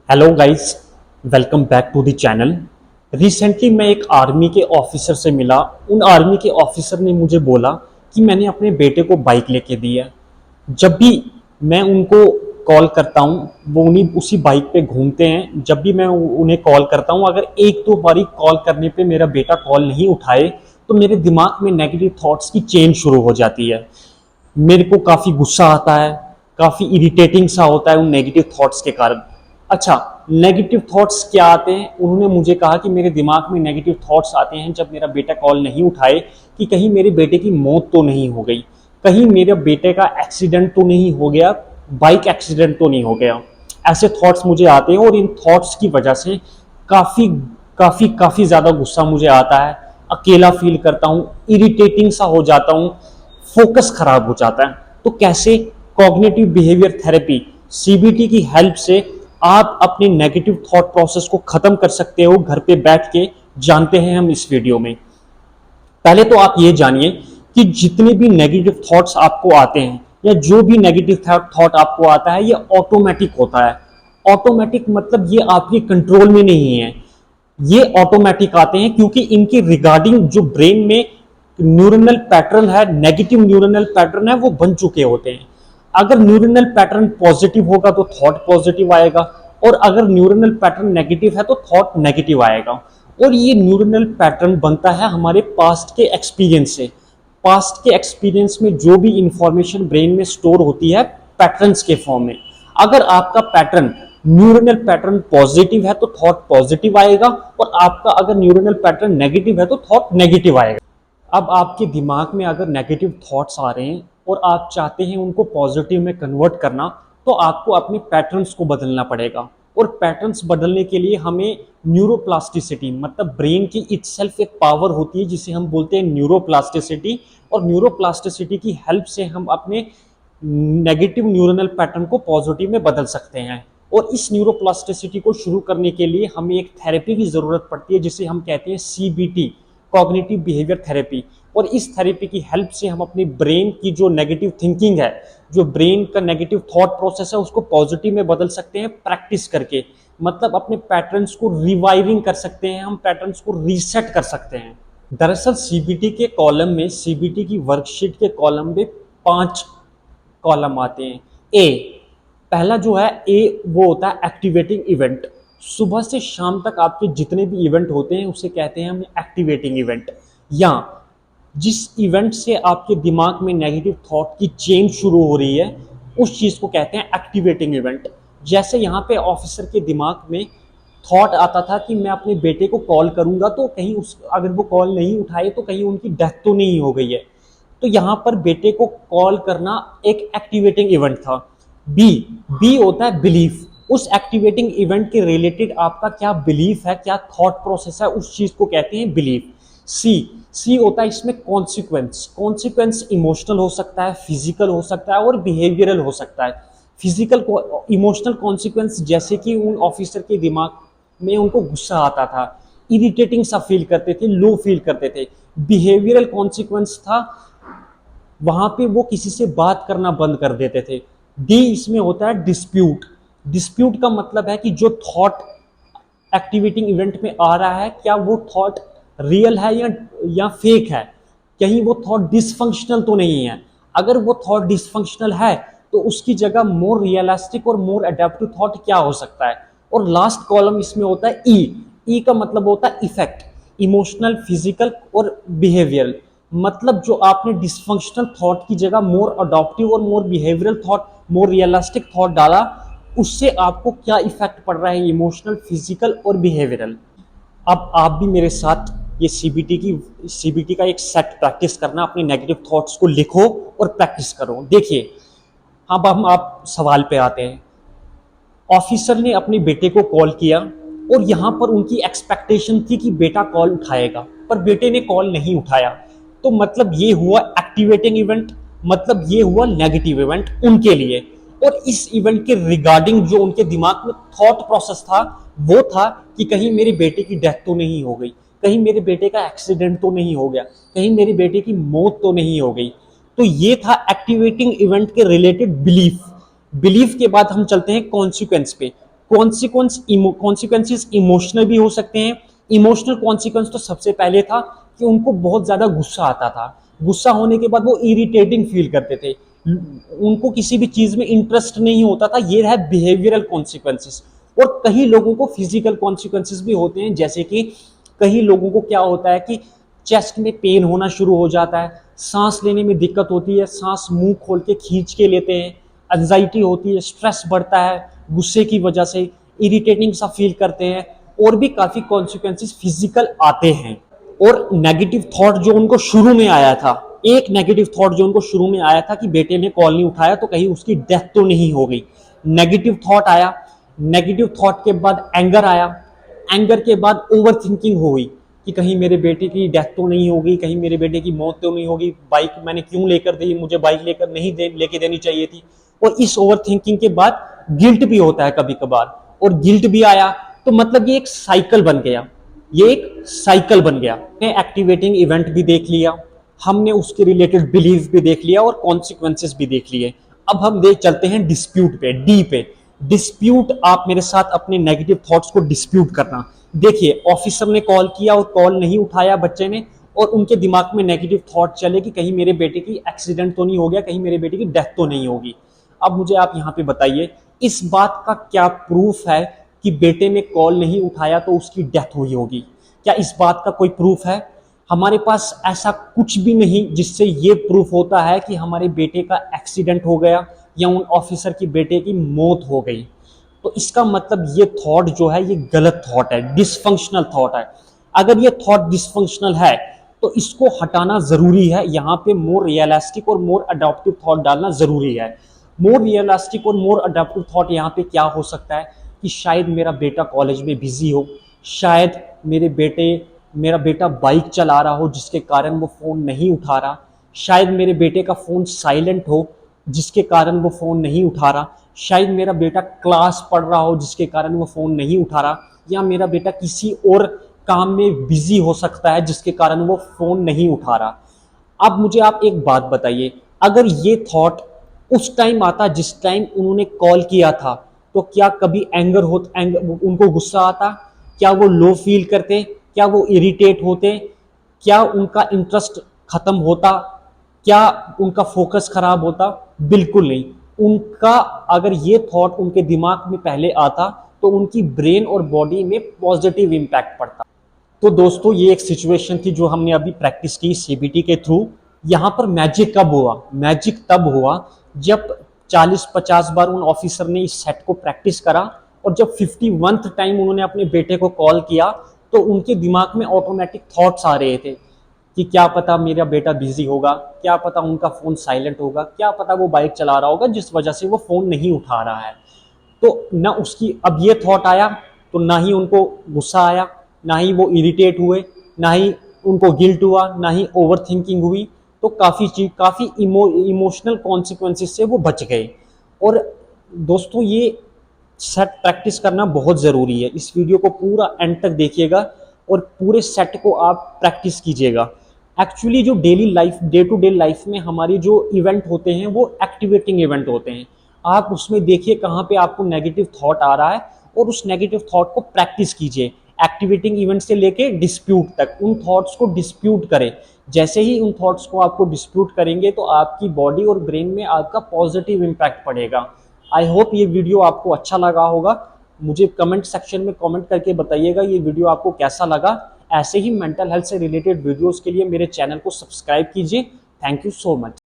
Hello guys, welcome back to the channel. Recently मैं एक army के ऑफिसर से मिला। उन आर्मी के ऑफिसर ने मुझे बोला कि मैंने अपने बेटे को बाइक लेके दी है। जब भी मैं उनको कॉल करता हूँ वो उन्हीं उसी बाइक पे घूमते हैं। जब भी मैं उन्हें कॉल करता हूँ, अगर एक दो बारी कॉल करने पे मेरा बेटा कॉल नहीं उठाए तो मेरे दिमाग में नेगेटिव थॉट्स की चेन शुरू हो जाती है। मेरे को काफ़ी गुस्सा आता है, काफ़ी इरिटेटिंग सा होता है उन नेगेटिव थॉट्स के कारण। अच्छा, नेगेटिव थॉट्स क्या आते हैं? उन्होंने मुझे कहा कि मेरे दिमाग में नेगेटिव थॉट्स आते हैं जब मेरा बेटा कॉल नहीं उठाए कि कहीं मेरे बेटे की मौत तो नहीं हो गई, कहीं मेरे बेटे का एक्सीडेंट तो नहीं हो गया, बाइक एक्सीडेंट तो नहीं हो गया। ऐसे थॉट्स मुझे आते हैं और इन थॉट्स की वजह से काफ़ी काफ़ी काफ़ी ज़्यादा गुस्सा मुझे आता है, अकेला फील करता हूँ, इरिटेटिंग सा हो जाता हूँ, फोकस खराब हो जाता है। तो कैसे? कॉग्निटिव बिहेवियर थेरेपी सीबीटी की हेल्प से आप अपने नेगेटिव थॉट प्रोसेस को खत्म कर सकते हो घर पे बैठ के। जानते हैं हम इस वीडियो में। पहले तो आप ये जानिए कि जितने भी नेगेटिव थॉट्स आपको आते हैं या जो भी नेगेटिव थॉट आपको आता है ये ऑटोमेटिक होता है। ऑटोमेटिक मतलब ये आपके कंट्रोल में नहीं है, ये ऑटोमेटिक आते हैं क्योंकि इनके रिगार्डिंग जो ब्रेन में न्यूरनल पैटर्न है, नेगेटिव न्यूरनल पैटर्न है, वो बन चुके होते हैं। अगर न्यूरनल पैटर्न पॉजिटिव होगा तो थॉट पॉजिटिव आएगा, और अगर न्यूरनल पैटर्न नेगेटिव है तो थॉट नेगेटिव आएगा। और ये न्यूरनल पैटर्न बनता है हमारे पास्ट के एक्सपीरियंस से। पास्ट के एक्सपीरियंस में जो भी इंफॉर्मेशन ब्रेन में स्टोर होती है पैटर्न्स के फॉर्म में। अगर आपका पैटर्न न्यूरनल पैटर्न पॉजिटिव है तो थॉट पॉजिटिव आएगा, और आपका अगर न्यूरनल पैटर्न नेगेटिव है तो थॉट नेगेटिव आएगा। अब आपके दिमाग में अगर नेगेटिव थॉट्स आ रहे हैं और आप चाहते हैं उनको पॉजिटिव में कन्वर्ट करना, तो आपको अपने पैटर्न्स को बदलना पड़ेगा। और पैटर्न्स बदलने के लिए हमें न्यूरोप्लास्टिसिटी, मतलब ब्रेन की इटसेल्फ एक पावर होती है जिसे हम बोलते हैं न्यूरोप्लास्टिसिटी। और न्यूरोप्लास्टिसिटी की हेल्प से हम अपने नेगेटिव न्यूरनल पैटर्न को पॉजिटिव में बदल सकते हैं। और इस न्यूरोप्लास्टिसिटी को शुरू करने के लिए हमें एक थेरेपी की जरूरत पड़ती है जिसे हम कहते हैं सीबीटी, कॉग्निटिव बिहेवियर थेरेपी। और इस थेरेपी की हेल्प से हम अपनी ब्रेन की जो नेगेटिव थिंकिंग है, जो ब्रेन का नेगेटिव थॉट प्रोसेस है, उसको पॉजिटिव में बदल सकते हैं प्रैक्टिस करके। मतलब अपने पैटर्न्स को रिवायरिंग कर सकते हैं, हम पैटर्न्स को रीसेट कर सकते हैं। दरअसल सीबीटी के कॉलम में, सीबीटी की वर्कशीट के कॉलम में 5 कॉलम आते हैं। ए, पहला जो है ए, वो होता है एक्टिवेटिंग इवेंट। सुबह से शाम तक आपके जितने भी इवेंट होते हैं उसे कहते हैं हम एक्टिवेटिंग इवेंट। या जिस इवेंट से आपके दिमाग में नेगेटिव थॉट की चेन शुरू हो रही है उस चीज को कहते हैं एक्टिवेटिंग इवेंट। जैसे यहाँ पे ऑफिसर के दिमाग में थॉट आता था कि मैं अपने बेटे को कॉल करूंगा तो कहीं उस अगर वो कॉल नहीं उठाए तो कहीं उनकी डेथ तो नहीं हो गई है। तो यहाँ पर बेटे को कॉल करना एक एक्टिवेटिंग इवेंट था। बी, बी होता है बिलीफ। उस एक्टिवेटिंग इवेंट के रिलेटेड आपका क्या बिलीफ है, क्या थॉट प्रोसेस है, उस चीज को कहते हैं बिलीफ। सी, सी होता है इसमें कॉन्सिक्वेंस। कॉन्सिक्वेंस इमोशनल हो सकता है, फिजिकल हो सकता है और बिहेवियरल हो सकता है। फिजिकल इमोशनल कॉन्सिक्वेंस जैसे कि उन ऑफिसर के दिमाग में उनको गुस्सा आता था, इरिटेटिंग सा फील करते थे, लो फील करते थे। बिहेवियरल कॉन्सिक्वेंस था, वहां पे वो किसी से बात करना बंद कर देते थे। डी, इसमें होता है डिस्प्यूट। डिस्प्यूट का मतलब है कि जो थॉट एक्टिवेटिंग इवेंट में आ रहा है क्या वो थॉट रियल है या फेक है, कहीं वो थॉट डिसफंक्शनल तो नहीं है। अगर वो थॉट डिसफंक्शनल है तो उसकी जगह मोर रियलिस्टिक और मोर अडेप्टिव थॉट क्या हो सकता है। और लास्ट कॉलम इसमें होता है ई। ई का मतलब होता है इफेक्ट, इमोशनल, फिजिकल और बिहेवियरल। मतलब जो आपने डिसफंक्शनल थॉट की जगह मोर अडॉप्टिव और more behavioural thought, more realistic thought डाला, उससे आपको क्या इफेक्ट पड़ रहा है, इमोशनल, फिजिकल और बिहेवियरल। अब आप भी मेरे साथ ये सीबीटी का एक सेट प्रैक्टिस करना, अपने नेगेटिव थॉट्स को लिखो और प्रैक्टिस करो। देखिए, अब हम आप सवाल पे आते हैं। ऑफिसर ने अपने बेटे को कॉल किया और यहां पर उनकी एक्सपेक्टेशन थी कि बेटा कॉल उठाएगा, पर बेटे ने कॉल नहीं उठाया। तो मतलब ये हुआ एक्टिवेटिंग इवेंट, मतलब ये हुआ नेगेटिव इवेंट उनके लिए। और इस इवेंट के रिगार्डिंग जो उनके दिमाग में थॉट प्रोसेस था वो था कि कहीं मेरे बेटे की डेथ तो नहीं हो गई, कहीं मेरे बेटे का एक्सीडेंट तो नहीं हो गया, कहीं मेरे बेटे की मौत तो नहीं हो गई। तो ये था एक्टिवेटिंग इवेंट के रिलेटेड बिलीफ। बिलीफ के बाद हम चलते हैं कॉन्सिक्वेंस पे। कॉन्सिक्वेंसेस इमोशनल भी हो सकते हैं। इमोशनल कॉन्सिक्वेंस तो सबसे पहले था कि उनको बहुत ज्यादा गुस्सा आता था। गुस्सा होने के बाद वो इरिटेटिंग फील करते थे, उनको किसी भी चीज में इंटरेस्ट नहीं होता था। ये है बिहेवियरल कॉन्सिक्वेंसेस। और कई लोगों को फिजिकल कॉन्सिक्वेंसेस भी होते हैं, जैसे कि कई लोगों को क्या होता है कि चेस्ट में पेन होना शुरू हो जाता है, सांस लेने में दिक्कत होती है, सांस मुंह खोल के खींच के लेते हैं, एंजाइटी होती है, स्ट्रेस बढ़ता है गुस्से की वजह से, इरिटेटिंग सा फील करते हैं, और भी काफी कॉन्सिक्वेंसेस फिजिकल आते हैं। और नेगेटिव थॉट जो उनको शुरू में आया था, एक नेगेटिव थॉट जो उनको शुरू में आया था कि बेटे ने कॉल नहीं उठाया तो कहीं उसकी डेथ तो नहीं हो गई, नेगेटिव थॉट आया। नेगेटिव थॉट के बाद एंगर आया, एंगर के बाद ओवर थिंकिंग हो गई कि कहीं मेरे बेटे की डेथ तो नहीं होगी, कहीं मेरे बेटे की मौत तो नहीं होगी, बाइक मैंने क्यों लेकर दी, मुझे बाइक लेकर नहीं लेके देनी चाहिए थी। और इस ओवर थिंकिंग के बाद गिल्ट भी होता है कभी कभार, और गिल्ट भी आया, तो मतलब ये एक साइकिल बन गया, ये एक साइकिल बन गया। एक्टिवेटिंग इवेंट भी देख लिया हमने, उसके रिलेटेड बिलीफ भी देख लिया और कॉन्सिक्वेंसेस भी देख लिए। अब हम देख चलते हैं डिस्प्यूट पे, डी पे। डिस्प्यूट, आप मेरे साथ अपने नेगेटिव थॉट्स को डिस्प्यूट करना। देखिए, ऑफिसर ने कॉल किया और कॉल नहीं उठाया बच्चे ने, और उनके दिमाग में नेगेटिव थॉट चले कि कहीं मेरे बेटे की एक्सीडेंट तो नहीं हो गया, कहीं मेरे बेटे की डेथ तो नहीं होगी। अब मुझे आप यहाँ पे बताइए, इस बात का क्या प्रूफ है कि बेटे ने कॉल नहीं उठाया तो उसकी डेथ हुई होगी? क्या इस बात का कोई प्रूफ है? हमारे पास ऐसा कुछ भी नहीं जिससे ये प्रूफ होता है कि हमारे बेटे का एक्सीडेंट हो गया या उन ऑफिसर की बेटे की मौत हो गई। तो इसका मतलब ये थॉट जो है ये गलत थॉट है, डिसफंक्शनल थॉट है। अगर ये थॉट डिसफंक्शनल है तो इसको हटाना जरूरी है। यहाँ पे मोर रियलिस्टिक और मोर अडॉप्टिव थॉट डालना जरूरी है। मोर रियलिस्टिक और मोर अडॉप्टिव थॉट यहाँ पे क्या हो सकता है कि शायद मेरा बेटा कॉलेज में बिजी हो, शायद मेरा बेटा बाइक चला रहा हो जिसके कारण वो फोन नहीं उठा रहा, शायद मेरे बेटे का फोन साइलेंट हो जिसके कारण वो फोन नहीं उठा रहा, शायद मेरा बेटा क्लास पढ़ रहा हो जिसके कारण वो फोन नहीं उठा रहा, या मेरा बेटा किसी और काम में बिजी हो सकता है जिसके कारण वो फोन नहीं उठा रहा। अब मुझे आप एक बात बताइए, अगर ये थॉट उस टाइम आता जिस टाइम उन्होंने कॉल किया था, तो क्या कभी उनको गुस्सा आता? क्या वो लो फील करते? क्या वो इरिटेट होते? क्या उनका इंटरेस्ट खत्म होता? क्या उनका फोकस खराब होता? बिल्कुल नहीं। उनका अगर ये थॉट उनके दिमाग में पहले आता तो उनकी ब्रेन और बॉडी में पॉजिटिव इंपैक्ट पड़ता। तो दोस्तों, ये एक सिचुएशन थी जो हमने अभी प्रैक्टिस की सीबीटी के थ्रू। यहाँ पर मैजिक कब हुआ? मैजिक तब हुआ जब 40-50 बार उन ऑफिसर ने इस सेट को प्रैक्टिस करा, और जब 51th टाइम उन्होंने अपने बेटे को कॉल किया तो उनके दिमाग में ऑटोमेटिक थॉट्स आ रहे थे कि क्या पता मेरा बेटा बिजी होगा, क्या पता उनका फोन साइलेंट होगा, क्या पता वो बाइक चला रहा होगा जिस वजह से वो फोन नहीं उठा रहा है। तो ना उसकी अब ये थॉट आया तो ना ही उनको गुस्सा आया, ना ही वो इरिटेट हुए, ना ही उनको गिल्ट हुआ, ना ही ओवर थिंकिंग हुई। तो काफ़ी इमोशनल कॉन्सिक्वेंसेस से वो बच गए। और दोस्तों, ये सेट प्रैक्टिस करना बहुत ज़रूरी है। इस वीडियो को पूरा एंड तक देखिएगा और पूरे सेट को आप प्रैक्टिस कीजिएगा। एक्चुअली जो डे टू डे लाइफ में हमारी जो इवेंट होते हैं वो एक्टिवेटिंग इवेंट होते हैं। आप उसमें देखिए कहाँ पे आपको नेगेटिव थॉट आ रहा है और उस नेगेटिव थॉट को प्रैक्टिस कीजिए। एक्टिवेटिंग इवेंट से लेके डिस्प्यूट तक उन थॉट्स को डिस्प्यूट करें। जैसे ही उन थॉट्स को आपको डिस्प्यूट करेंगे तो आपकी बॉडी और ब्रेन में आपका पॉजिटिव इम्पैक्ट पड़ेगा। आई होप ये वीडियो आपको अच्छा लगा होगा। मुझे कमेंट सेक्शन में कमेंट करके बताइएगा ये वीडियो आपको कैसा लगा। ऐसे ही मेंटल हेल्थ से रिलेटेड वीडियोस के लिए मेरे चैनल को सब्सक्राइब कीजिए। Thank you so much.